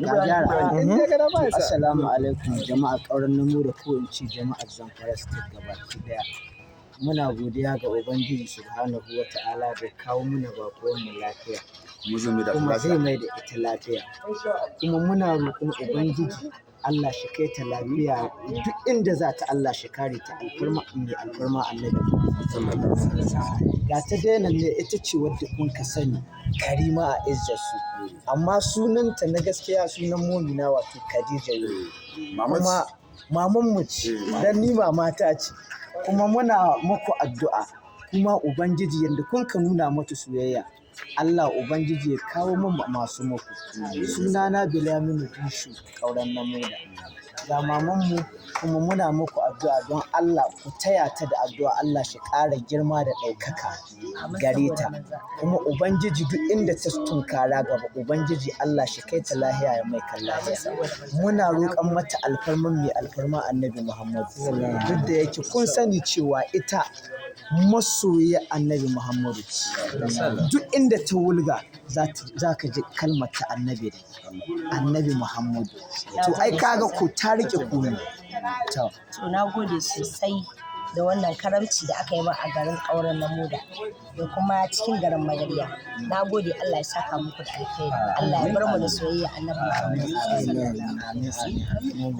Ka gyara. Assalamu alaikum jama'a ƙauren namu da ko in ce jama'ar Zamfara State gabaki ɗaya. Muna godiya ga Ubangiji Subhanahu wa ta'ala da ya kawo mana baƙuwar mu lafiya. Kuma zai mai da ita lafiya. Kuma muna roƙon Ubangiji Allah shi kai ta lafiya duk inda za ta Allah shi kare ta alfarma Annabi. Ga ta dai nan ne ita ce wadda kun ka sani Karima a Izzatu. Amma sunanta na gaskiya sunan Mumina wato Khadija ne. Kuma mamanmu ce dan ni mamata ce. Kuma muna muku addu'a kuma Ubangiji yanda kun ka nuna mata soyayya Allah Ubangiji ya kawo mu masu muku. Sunana Bilaminu Bishu ƙauren Namoda. Ga mamanmu kuma muna muku addu'a don Allah ku taya ta da addu'a Allah shi ƙara girma da ɗaukaka gare ta. Kuma Ubangiji duk inda ta tunkara gaba Ubangiji Allah shi kai ta lahiya ya mai kan lahiya. Muna roƙon mata alfarman mai alfarma Annabi Muhammadu. Duk da yake kun sani cewa ita masoyiyar Annabi Muhammadu ce. Duk inda ta wulga za ka ji kalmar ta Annabi Muhammadu. To ai kaga ko ta riƙe komai. To na gode sosai da wannan karamci da aka yi min a garin ƙauren Namoda da kuma cikin garin Magarya. Na gode Allah ya saka muku da alkhairi. Allah ya bar mu da soyayya Annabi Muhammadu. Amin.